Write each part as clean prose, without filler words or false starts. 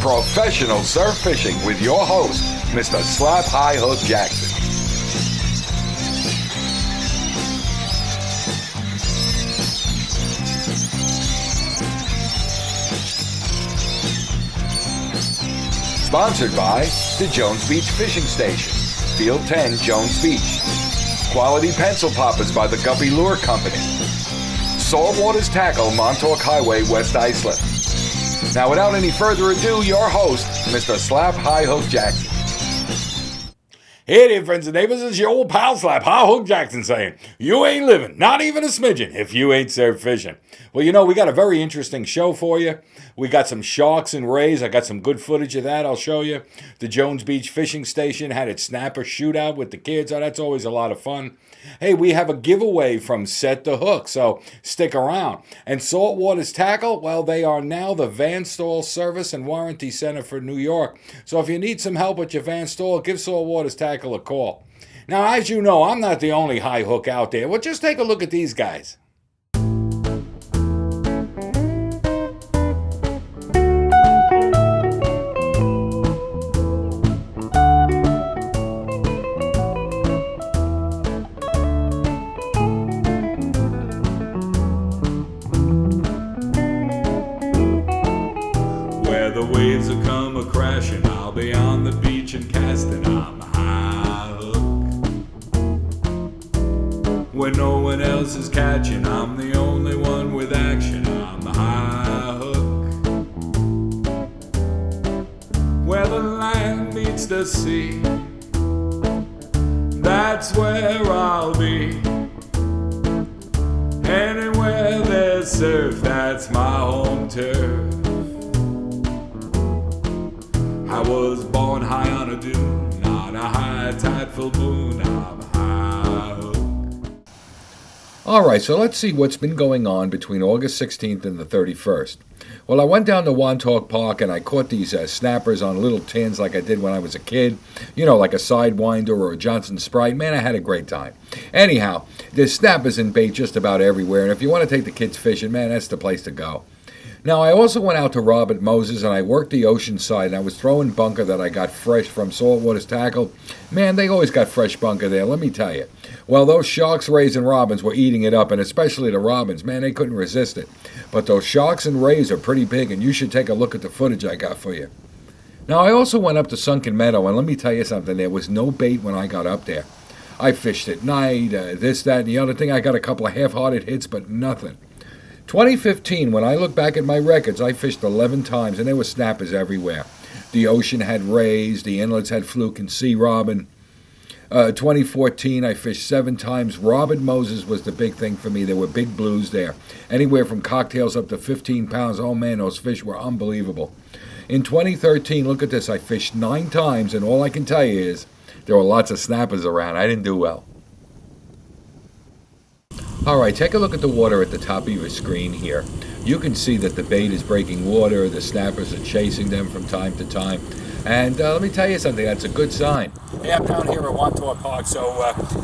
Professional Surf Fishing with your host, Mr. Slap High Hook Jackson. Sponsored by the Jones Beach Fishing Station, Field 10, Jones Beach. Quality Pencil Poppers by the Guppy Lure Company. Saltwater's Tackle, Montauk Highway, West Islip. Now, without any further ado, your host, Mr. Slap High Hook Jackson. Hey there, friends and neighbors, it's your old pal Slap High Hook Jackson saying, you ain't living, not even a smidgen, if you ain't surf fishing. Well, you know, we got a very interesting show for you. We got some sharks and rays. I got some good footage of that I'll show you. The Jones Beach Fishing Station had its snapper shootout with the kids. Oh, that's always a lot of fun. Hey, we have a giveaway from Set the Hook, so stick around. And Saltwater's Tackle, well, they are now the van stall service and warranty center for New York. So if you need some help with your van stall, give Saltwater's Tackle a call. Now, as you know, I'm not the only high hook out there. Well, just take a look at these guys. The waves will come a-crashing, I'll be on the beach and casting, I'm high hook. When no one else is catching, I'm the only one with action, I'm high hook. Where the land meets the sea, that's where I'll be. Anywhere there's surf, that's my home turf. I was born high on a dune, on a high tide full moon, I'm high hook. All right, so let's see what's been going on between August 16th and the 31st. Well, I went down to Montauk Park and I caught these snappers on little tins like I did when I was a kid. You know, like a Sidewinder or a Johnson Sprite. Man, I had a great time. Anyhow, there's snappers and bait just about everywhere, and if you want to take the kids fishing, man, that's the place to go. Now, I also went out to Robert Moses and I worked the ocean side, and I was throwing bunker that I got fresh from Saltwater's Tackle. Man, they always got fresh bunker there, let me tell you. Well, those sharks, rays, and robins were eating it up, and especially the robins. Man, they couldn't resist it. But those sharks and rays are pretty big, and you should take a look at the footage I got for you. Now, I also went up to Sunken Meadow, and let me tell you something. There was no bait when I got up there. I fished at night, this, that, and the other thing. I got a couple of half-hearted hits, but nothing. 2015, when I look back at my records, I fished 11 times, and there were snappers everywhere. The ocean had rays, the inlets had fluke and sea robin. 2014, I fished 7 times. Robert Moses was the big thing for me. There were big blues there, anywhere from cocktails up to 15 pounds. Oh man, those fish were unbelievable. In 2013, look at this, I fished 9 times, and all I can tell you is there were lots of snappers around. I didn't do well. Alright, take a look at the water at the top of your screen here. You can see that the bait is breaking water, the snappers are chasing them from time to time. And let me tell you something, that's a good sign. Hey, I'm down here at Montauk Park, so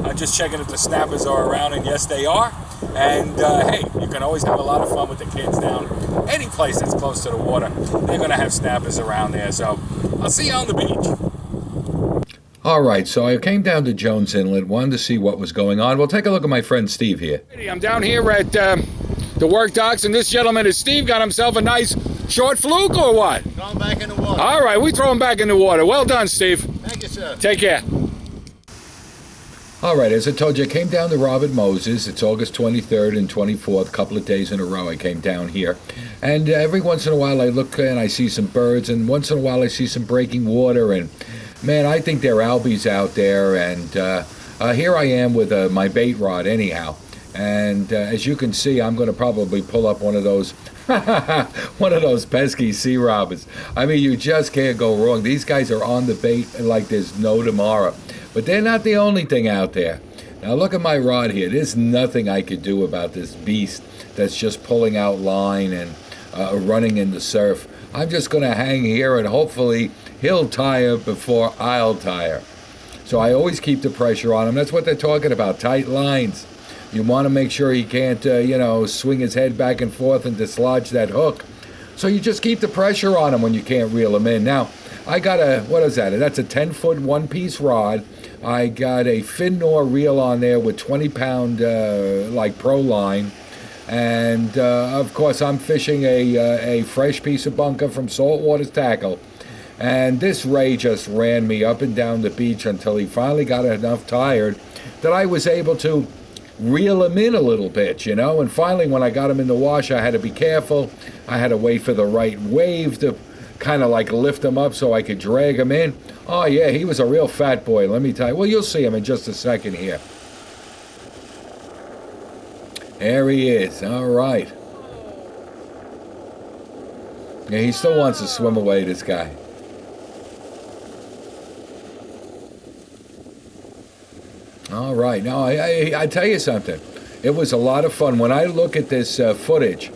I'm just checking if the snappers are around, and yes, they are. And hey, you can always have a lot of fun with the kids down any place that's close to the water. They're going to have snappers around there, so I'll see you on the beach. All right, so I came down to Jones Inlet, wanted to see what was going on. Well, take a look at my friend Steve here. I'm down here at the work docks, and this gentleman is Steve. Got himself a nice short fluke or what? Throw him back in the water. All right, we throw him back in the water. Well done, Steve. Thank you, sir. Take care. All right, as I told you, I came down to Robert Moses. It's August 23rd and 24th, a couple of days in a row I came down here. And every once in a while I look and I see some birds, and once in a while I see some breaking water, and man, I think there are albies out there, and here I am with my bait rod anyhow. And as you can see, I'm going to probably pull up one of those pesky sea robins. I mean, you just can't go wrong. These guys are on the bait like there's no tomorrow. But they're not the only thing out there. Now look at my rod here. There's nothing I could do about this beast that's just pulling out line and running in the surf. I'm just going to hang here, and hopefully he'll tire before I'll tire. So I always keep the pressure on him. That's what they're talking about, tight lines. You want to make sure he can't, swing his head back and forth and dislodge that hook. So you just keep the pressure on them when you can't reel them in. Now, I got what is that? That's a 10-foot one-piece rod. I got a Fin-Nor reel on there with 20-pound like pro line. And, of course, I'm fishing a fresh piece of bunker from Saltwater's Tackle. And this ray just ran me up and down the beach until he finally got enough tired that I was able to reel him in a little bit, you know. And finally, when I got him in the wash, I had to be careful. I had to wait for the right wave to kind of like lift him up so I could drag him in. Oh, yeah, he was a real fat boy, let me tell you. Well, you'll see him in just a second here. There he is. All right. Yeah, he still wants to swim away, this guy. All right. Now, I tell you something. It was a lot of fun. When I look at this footage,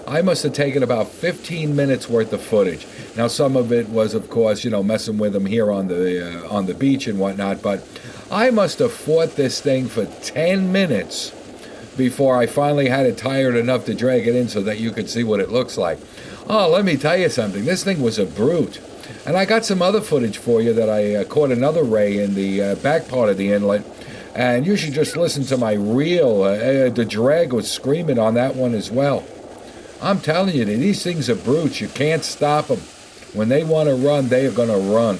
I must have taken about 15 minutes worth of footage. Now, some of it was, of course, you know, messing with him here on the beach and whatnot. But I must have fought this thing for 10 minutes before I finally had it tired enough to drag it in so that you could see what it looks like. Oh, let me tell you something. This thing was a brute. And I got some other footage for you that I caught another ray in the back part of the inlet. And you should just listen to my reel. The drag was screaming on that one as well. I'm telling you, these things are brutes. You can't stop them. When they want to run, they are going to run.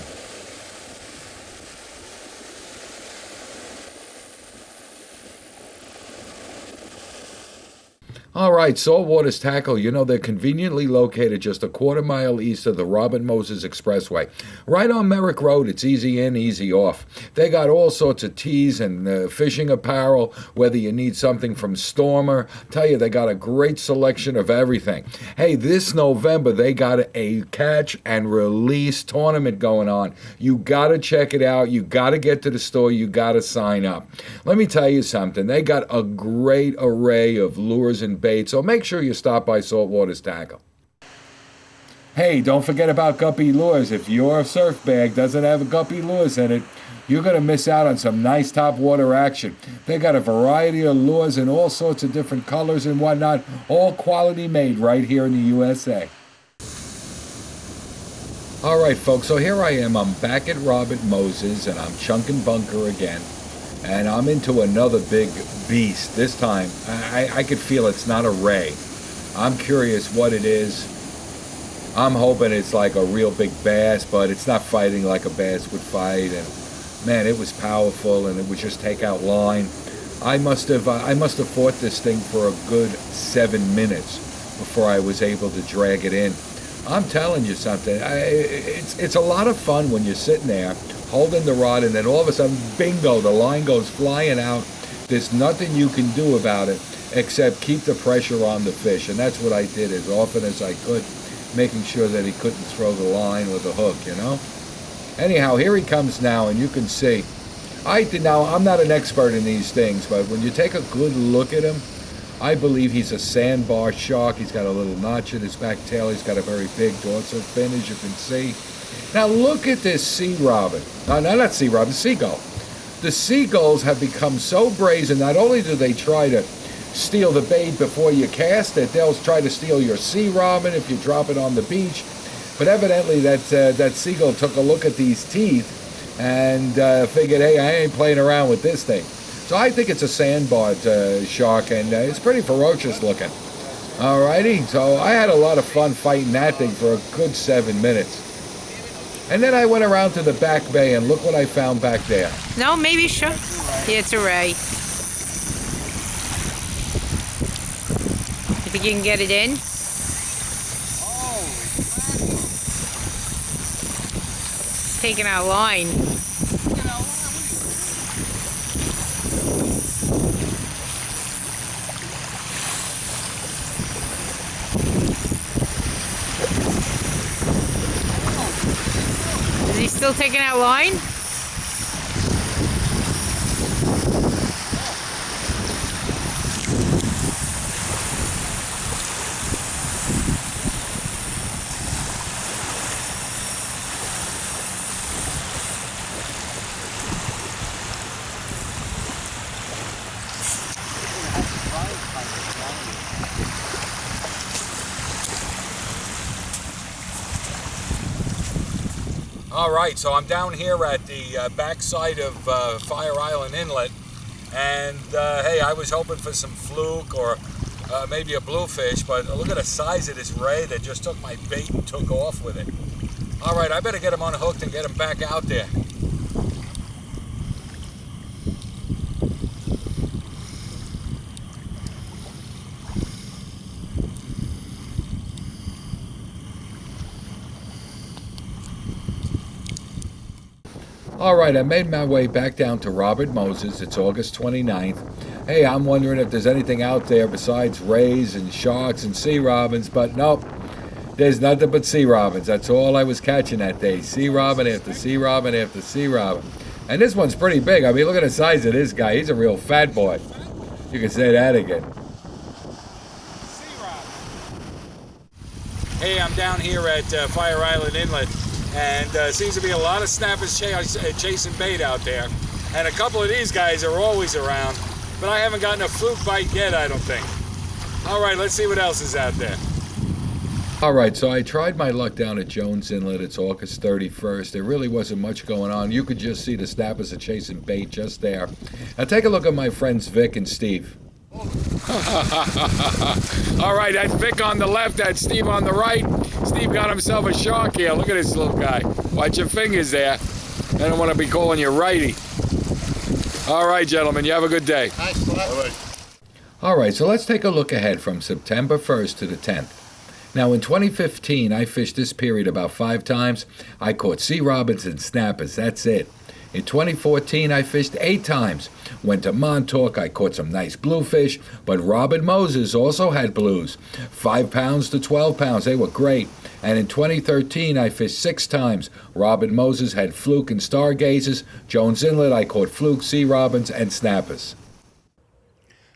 All right, Saltwater's Tackle, you know, they're conveniently located just a quarter-mile east of the Robert Moses Expressway. Right on Merrick Road, it's easy in, easy off. They got all sorts of tees and fishing apparel, whether you need something from Stormer. Tell you, they got a great selection of everything. Hey, this November, they got a catch and release tournament going on. You got to check it out. You got to get to the store. You got to sign up. Let me tell you something. They got a great array of lures and bait, so make sure you stop by Saltwater's Tackle. Hey, don't forget about Guppy Lures. If your surf bag doesn't have Guppy Lures in it, you're going to miss out on some nice top water action. They got a variety of lures in all sorts of different colors and whatnot, all quality made right here in the USA. All right, folks, so here I am. I'm back at Robert Moses, and I'm chunking bunker again. And I'm into another big beast. This time, I could feel it's not a ray. I'm curious what it is. I'm hoping it's like a real big bass, but it's not fighting like a bass would fight. And man, it was powerful, and it was just takeout line. I must have fought this thing for a good 7 minutes before I was able to drag it in. I'm telling you something. It's a lot of fun when you're sitting there holding the rod, and then all of a sudden, bingo, the line goes flying out. There's nothing you can do about it except keep the pressure on the fish, and that's what I did as often as I could, making sure that he couldn't throw the line or the hook, you know? Anyhow, here he comes now, and you can see. Now, I'm not an expert in these things, but when you take a good look at him, I believe he's a sandbar shark. He's got a little notch in his back tail. He's got a very big dorsal fin, as you can see. Now look at this sea robin. No, not sea robin, seagull. The seagulls have become so brazen, not only do they try to steal the bait before you cast it, they'll try to steal your sea robin if you drop it on the beach. But evidently that seagull took a look at these teeth and figured, hey, I ain't playing around with this thing. So I think it's a sandbar shark, and it's pretty ferocious looking. Alrighty, so I had a lot of fun fighting that thing for a good 7 minutes. And then I went around to the back bay, and look what I found back there. No, maybe sure. Yeah, it's a ray. If you can get it in. Taking out line. Is he still taking out line? All right, so I'm down here at the backside of Fire Island Inlet, and hey, I was hoping for some fluke or maybe a bluefish, but look at the size of this ray that just took my bait and took off with it. All right, I better get him unhooked and get him back out there. All right, I made my way back down to Robert Moses. It's August 29th. Hey, I'm wondering if there's anything out there besides rays and sharks and sea robins, but nope. There's nothing but sea robins. That's all I was catching that day. Sea robin after sea robin after sea robin. And this one's pretty big. I mean, look at the size of this guy. He's a real fat boy. You can say that again. Hey, I'm down here at Fire Island Inlet. And seems to be a lot of snappers chasing bait out there. And a couple of these guys are always around. But I haven't gotten a fluke bite yet, I don't think. All right, let's see what else is out there. All right, so I tried my luck down at Jones Inlet. It's August 31st. There really wasn't much going on. You could just see the snappers are chasing bait just there. Now take a look at my friends Vic and Steve. All right, that's Vic on the left, that's Steve on the right. Steve got himself a shark here. Look at this little guy. Watch your fingers there. I don't want to be calling you righty. All right, gentlemen, you have a good day. All right, so let's take a look ahead from September 1st to the 10th. Now, in 2015, I fished this period about 5 times. I caught sea robins and snappers. That's it. In 2014, I fished 8 times. Went to Montauk, I caught some nice bluefish, but Robert Moses also had blues. 5 pounds to 12 pounds, they were great. And in 2013, I fished 6 times. Robert Moses had fluke and stargazers. Jones Inlet, I caught fluke, sea robins, and snappers.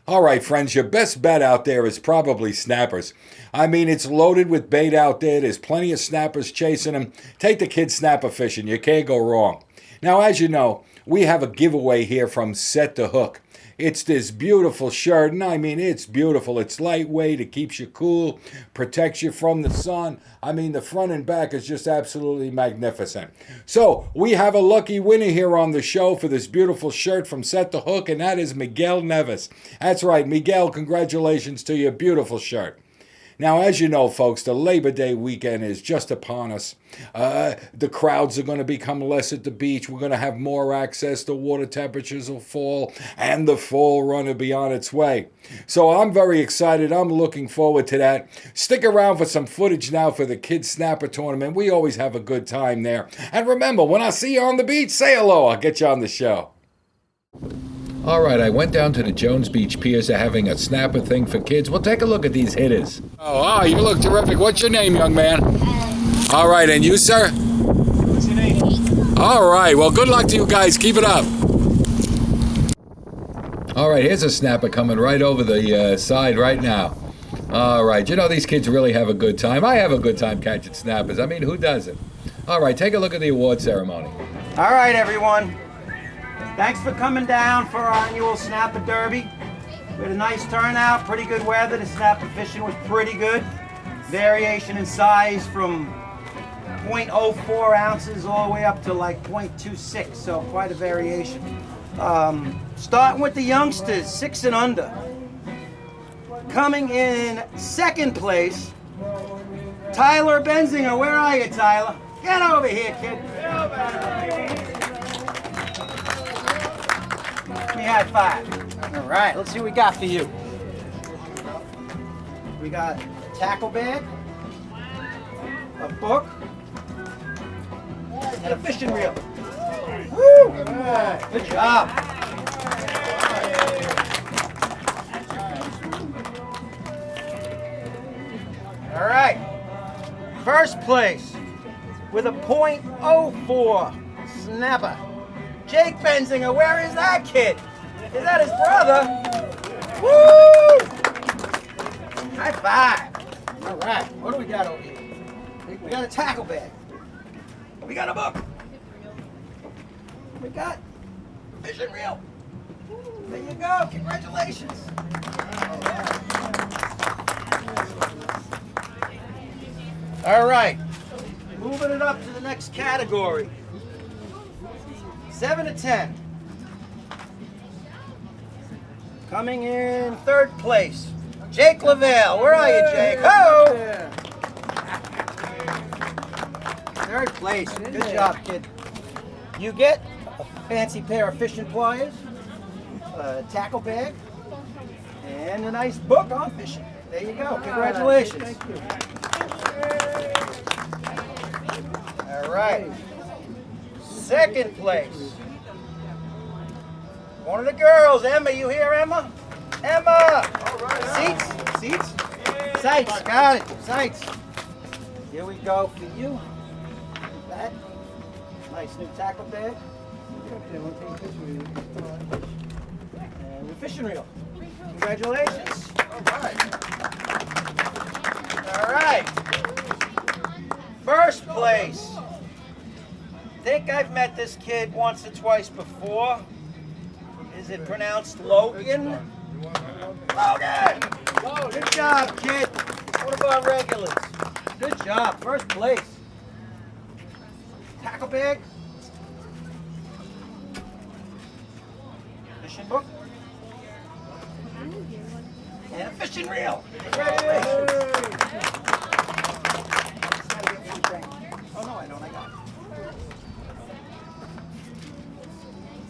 All right, friends, your best bet out there is probably snappers. I mean, it's loaded with bait out there. There's plenty of snappers chasing them. Take the kids snapper fishing. You can't go wrong. Now, as you know, we have a giveaway here from Set to Hook. It's this beautiful shirt, and I mean, it's beautiful. It's lightweight, it keeps you cool, protects you from the sun. I mean, the front and back is just absolutely magnificent. So, we have a lucky winner here on the show for this beautiful shirt from Set to Hook, and that is Miguel Neves. That's right, Miguel, congratulations to your beautiful shirt. Now, as you know, folks, the Labor Day weekend is just upon us. The crowds are going to become less at the beach. We're going to have more access. The water temperatures will fall, and the fall run will be on its way. So I'm very excited. I'm looking forward to that. Stick around for some footage now for the Kids Snapper Tournament. We always have a good time there. And remember, when I see you on the beach, say hello. I'll get you on the show. All right, I went down to the Jones Beach Piers. They're having a snapper thing for kids. Well, take a look at these hitters. Oh, you look terrific. What's your name, young man? All right, and you, sir? What's your name? All right, well, good luck to you guys. Keep it up. All right, here's a snapper coming right over the side right now. All right, you know, these kids really have a good time. I have a good time catching snappers. I mean, who doesn't? All right, take a look at the award ceremony. All right, everyone. Thanks for coming down for our annual Snapper Derby. We had a nice turnout, pretty good weather. The snapper fishing was pretty good. Variation in size from 0.04 ounces all the way up to like 0.26, so quite a variation. Starting with the youngsters, 6 and under. Coming in second place, Tyler Benzinger. Where are you, Tyler? Get over here, kid. Get over here. Give me a high five. All right, let's see what we got for you. We got a tackle bag, a book, and a fishing reel. Woo! Good job. All right. First place with a .04 snapper. Jake Benzinger, where is that kid? Is that his brother? Woo! High five. All right, what do we got over here? We got a tackle bag. We got a book. We got a fishing reel. There you go, congratulations. All right, Moving it up to the next category. 7 to 10. Coming in third place, Jake Lavelle. Where are you, Jake? Ho! Third place. Good job, kid. You get a fancy pair of fishing pliers, a tackle bag, and a nice book on fishing. There you go. Congratulations. Thank you. All right. Second place. One of the girls, Emma. You here, Emma? Emma! All right. Seats? Sights. Got it. Sights. Here we go for you. That. Nice new tackle bag. And the fishing reel. Congratulations. All right. First place. Think I've met this kid once or twice before. Is it pronounced Logan? Logan! Good job, kid. One of our regulars. Good job. First place. Tackle bag. Fishing book. And a fishing reel. Congratulations. Oh no, I don't. I got it.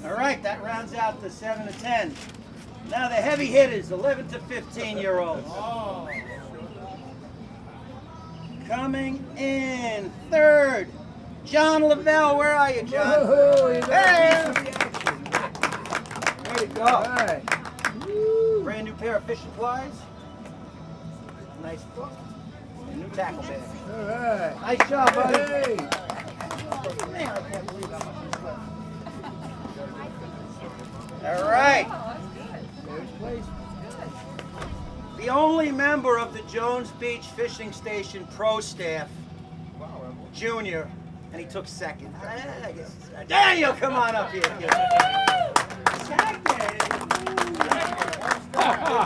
All right, that rounds out the 7 to 10. Now the heavy hitters, 11 to 15-year-olds. Coming in third, John Lavelle. Where are you, John? Hey! Way to go. All right. Brand new pair of fishing pliers. Nice book. And new tackle bag. All right. Nice job, buddy. Hey. Man, I can't believe how much is left. All right. First place. The only member of the Jones Beach Fishing Station pro staff, Junior, and he took second. I guess. Daniel, come on up here. Good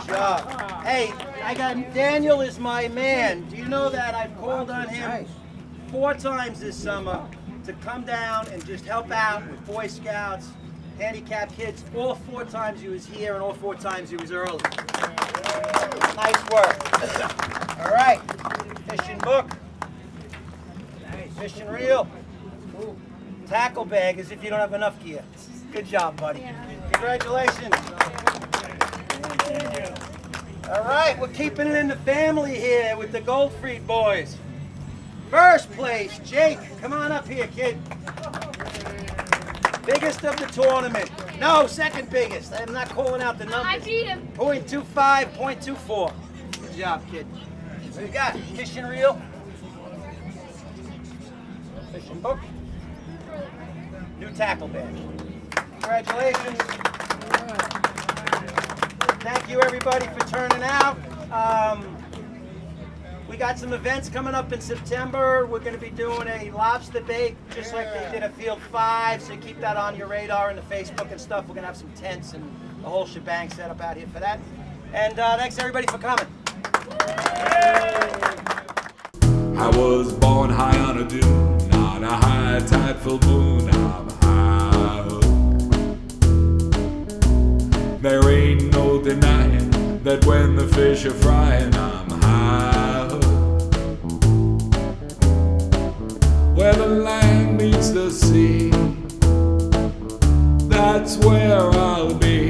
job. Hey, I got Daniel is my man. Do you know that I've called on him 4 times this summer to come down and just help out with Boy Scouts, handicapped kids. All 4 times he was here and all 4 times he was early. Nice work. All right. Fishing book. Fishing reel. Tackle bag as if you don't have enough gear. Good job, buddy. Congratulations. All right, we're keeping it in the family here with the Goldfried boys. First place, Jake. Come on up here, kid. Biggest of the tournament. No, second biggest. I'm not calling out the numbers. I beat him. 0.25, 0.24. Good job, kid. What you got? Fishing reel. Fishing book. New tackle bag. Congratulations. Thank you, everybody, for turning out. We got some events coming up in September. We're going to be doing a lobster bake, just like they did at Field 5, so keep that on your radar and the Facebook and stuff. We're going to have some tents and the whole shebang set up out here for that. And thanks, everybody, for coming. I was born high on a dune, on a high tide full moon. I'm high hook. There ain't no denying that when the fish are frying, I'm high hook. Where the land meets the sea, that's where I'll be.